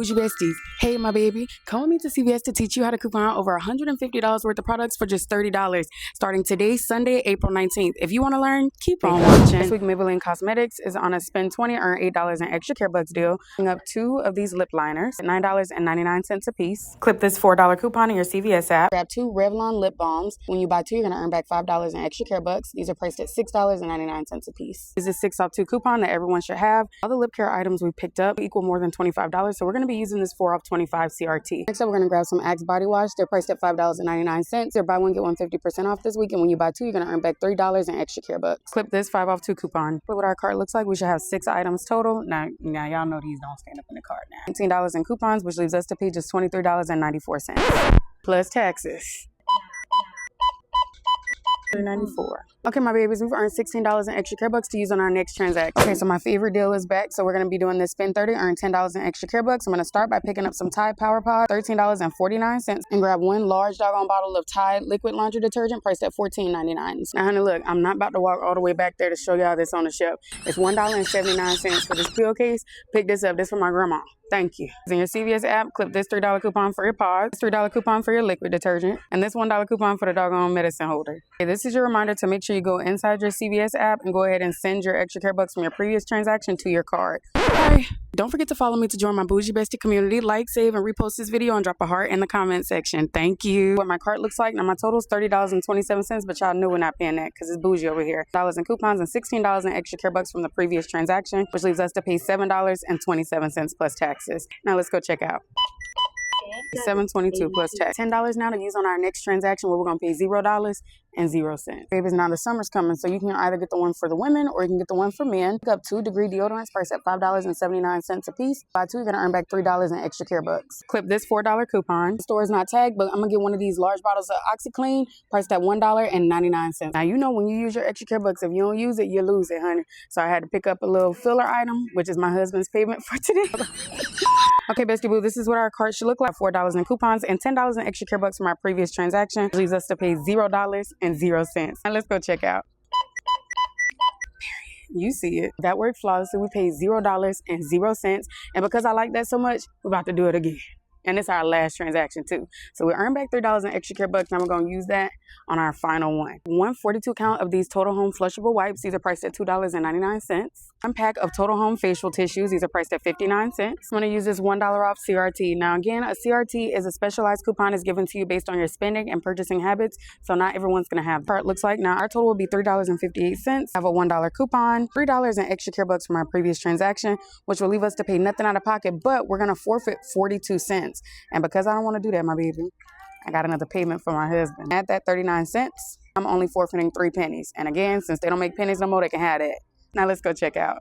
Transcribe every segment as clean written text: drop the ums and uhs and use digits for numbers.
Bougie Besties. Hey, my baby. Come with me to CVS to teach you how to coupon over $150 worth of products for just $30, starting today, Sunday, April 19th. If you want to learn, keep on watching. This week, Maybelline Cosmetics is on a spend $20, earn $8 in extra care bucks deal. Bring up 2 of these lip liners at $9.99 a piece. Clip this $4 coupon in your CVS app. Grab 2 Revlon lip balms. When you buy 2, you're going to earn back $5 in extra care bucks. These are priced at $6.99 a piece. This is a 6 off 2 coupon that everyone should have. All the lip care items we picked up equal more than $25, so we're going to be using this 4 off 25 CRT. Next up, we're going to grab some Axe body wash. They're priced at $5.99. They're buy one, get one 50% off this week, and when you buy 2, you're going to earn back $3 in extra care bucks. Clip this 5 off 2 coupon. For what our cart looks like, we should have 6 items total. Now y'all know these don't stand up in the cart now. $18 in coupons, which leaves us to pay just $23.94 plus taxes. $3.94. Okay, my babies, we've earned $16 in extra care bucks to use on our next transaction. Okay, so my favorite deal is back. So we're going to be doing this spend 30, earn $10 in extra care bucks. I'm going to start by picking up some Tide Power Pod, $13.49, and grab 1 large doggone bottle of Tide liquid laundry detergent priced at $14.99. Now, honey, look, I'm not about to walk all the way back there to show y'all this on the shelf. It's $1.79 for this pill case. Pick this up. This for my grandma. Thank you. In your CVS app, clip this $3 coupon for your pods, $3 coupon for your liquid detergent, and this $1 coupon for the doggone medicine holder. Okay, this is your reminder to make sure you go inside your CVS app and go ahead and send your extra care bucks from your previous transaction to your card. Okay. Don't forget to follow me to join my Bougie Bestie community. Like, save, and repost this video and drop a heart in the comment section. Thank you. What my cart looks like. Now, my total is $30.27, but y'all know we're not paying that because it's bougie over here. $1 in coupons and $16 in extra care bucks from the previous transaction, which leaves us to pay $7.27 plus taxes. Now, let's go check out. $7.22 plus tax. $10 now to use on our next transaction where we're going to pay $0 and 0 cents. Babies, now the summer's coming, so you can either get the one for the women or you can get the one for men. Pick up 2 degree deodorants priced at $5.79 a piece. Buy 2, you're going to earn back $3 in extra care bucks. Clip this $4 coupon. The store is not tagged, but I'm going to get one of these large bottles of OxyClean priced at $1.99. Now, you know when you use your extra care bucks, if you don't use it, you lose it, honey. So I had to pick up a little filler item, which is my husband's payment for today. Okay, Bestie Boo, this is what our cart should look like. $4 in coupons and $10 in extra care bucks from our previous transaction, which leaves us to pay $0 and 0 cents. Now let's go check out. You see it. That worked flawlessly. We paid $0 and 0 cents. And because I like that so much, we're about to do it again. And it's our last transaction too. So we earned back $3 in extra care bucks. Now we're going to use that on our final one. 142 count of these Total Home flushable wipes. These are priced at $2.99. 1 pack of Total Home facial tissues. These are priced at 59 cents. I'm going to use this $1 off CRT. Now again, a CRT is a specialized coupon is given to you based on your spending and purchasing habits. So not everyone's going to have. Part looks like now our total will be $3.58. I have a $1 coupon, $3 in extra care bucks from our previous transaction, which will leave us to pay nothing out of pocket, but we're going to forfeit 42 cents. And because I don't want to do that, my baby, I got another payment for my husband. At that 39 cents, I'm only forfeiting 3 pennies. And again, since they don't make pennies no more, they can have that. Now let's go check out.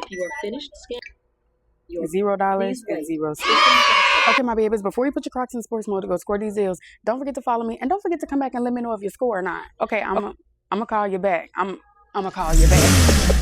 If you are finished scanning, $0 and 0 cents. Okay, my babies, before you put your Crocs in sports mode to go score these deals, don't forget to follow me and don't forget to come back and let me know if you score or not. Okay, I'm gonna call you back. I'm gonna call you back.